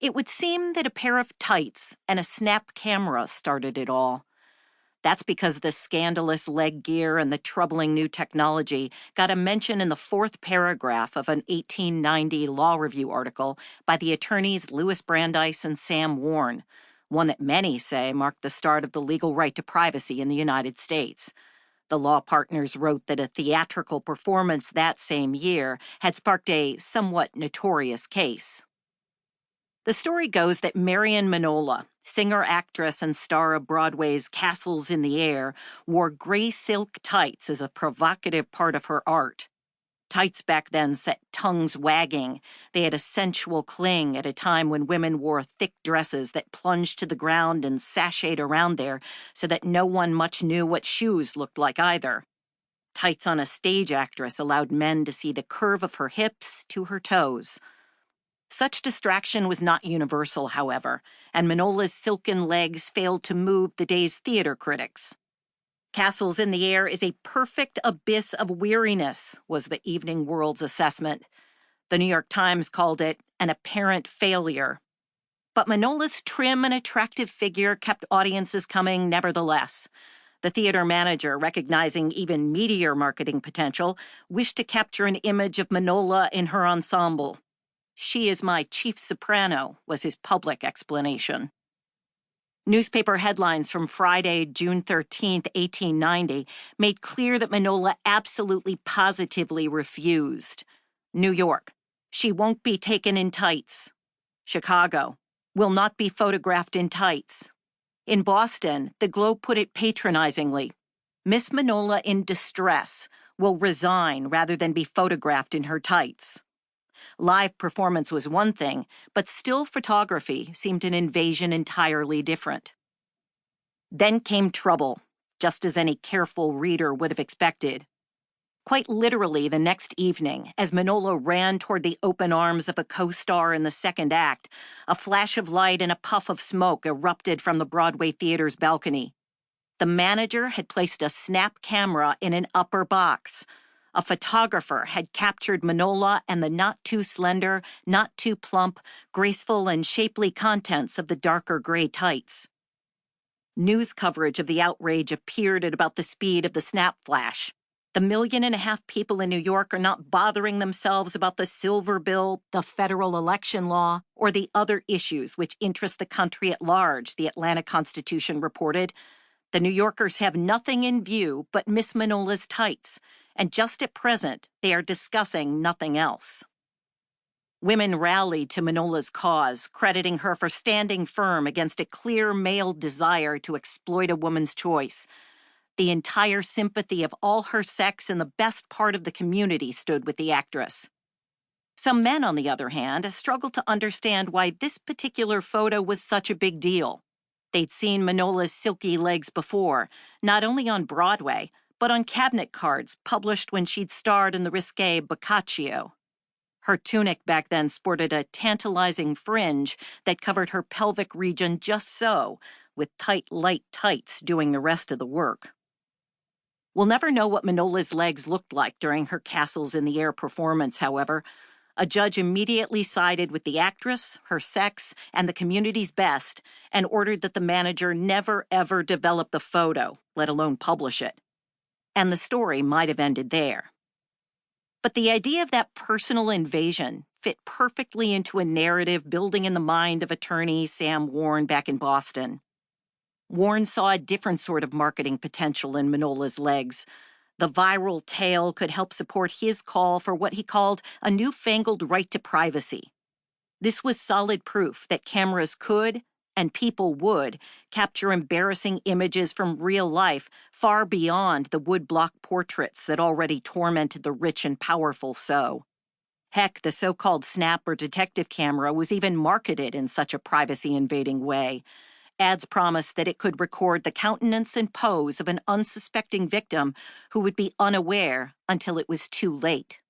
It would seem that a pair of tights and a snap camera started it all. That's because the scandalous leg gear and the troubling new technology got a mention in the fourth paragraph of an 1890 Law Review article by the attorneys Louis Brandeis and Sam Warren, one that many say marked the start of the legal right to privacy in the United States. The law partners wrote that a theatrical performance that same year had sparked a somewhat notorious case. The story goes that Marion Minola, singer, actress, and star of Broadway's Castles in the Air, wore gray silk tights as a provocative part of her art. Tights back then set tongues wagging. They had a sensual cling at a time when women wore thick dresses that plunged to the ground and sashayed around there so that no one much knew what shoes looked like either. Tights on a stage actress allowed men to see the curve of her hips to her toes. Such distraction was not universal, however, and Minola's silken legs failed to move the day's theater critics. Castles in the Air is a perfect abyss of weariness, was the Evening World's assessment. The New York Times called it an apparent failure. But Minola's trim and attractive figure kept audiences coming nevertheless. The theater manager, recognizing even meatier marketing potential, wished to capture an image of Minola in her ensemble. "She is my chief soprano," was his public explanation. Newspaper headlines from Friday, June 13, 1890, made clear that Minola absolutely positively refused. New York, "She won't be taken in tights." Chicago, "Will not be photographed in tights." In Boston, the Globe put it patronizingly, "Miss Minola in distress will resign rather than be photographed in her tights." Live performance was one thing, but still photography seemed an invasion entirely different. Then came trouble, just as any careful reader would have expected. Quite literally the next evening, as Minola ran toward the open arms of a co-star in the second act, a flash of light and a puff of smoke erupted from the Broadway theater's balcony. The manager had placed a snap camera in an upper box. A photographer had captured Minola and the not-too-slender, not-too-plump, graceful and shapely contents of the darker gray tights. News coverage of the outrage appeared at about the speed of the snap flash. The 1.5 million people in New York are not bothering themselves about the silver bill, the federal election law, or the other issues which interest the country at large, the Atlanta Constitution reported. The New Yorkers have nothing in view but Miss Minola's tights, and just at present, they are discussing nothing else. Women rallied to Minola's cause, crediting her for standing firm against a clear male desire to exploit a woman's choice. The entire sympathy of all her sex and the best part of the community stood with the actress. Some men, on the other hand, struggled to understand why this particular photo was such a big deal. They'd seen Minola's silky legs before, not only on Broadway, but on cabinet cards published when she'd starred in the risque Boccaccio. Her tunic back then sported a tantalizing fringe that covered her pelvic region just so, with tight, light tights doing the rest of the work. We'll never know what Minola's legs looked like during her Castles in the Air performance, however. A judge immediately sided with the actress, her sex, and the community's best, and ordered that the manager never, ever develop the photo, let alone publish it. And the story might have ended there. But the idea of that personal invasion fit perfectly into a narrative building in the mind of attorney Sam Warren back in Boston. Warren saw a different sort of marketing potential in Minola's legs. The viral tale could help support his call for what he called a newfangled right to privacy. This was solid proof that cameras could, and people would, capture embarrassing images from real life far beyond the woodblock portraits that already tormented the rich and powerful so. Heck, the so-called snap or detective camera was even marketed in such a privacy-invading way. Ads promised that it could record the countenance and pose of an unsuspecting victim who would be unaware until it was too late.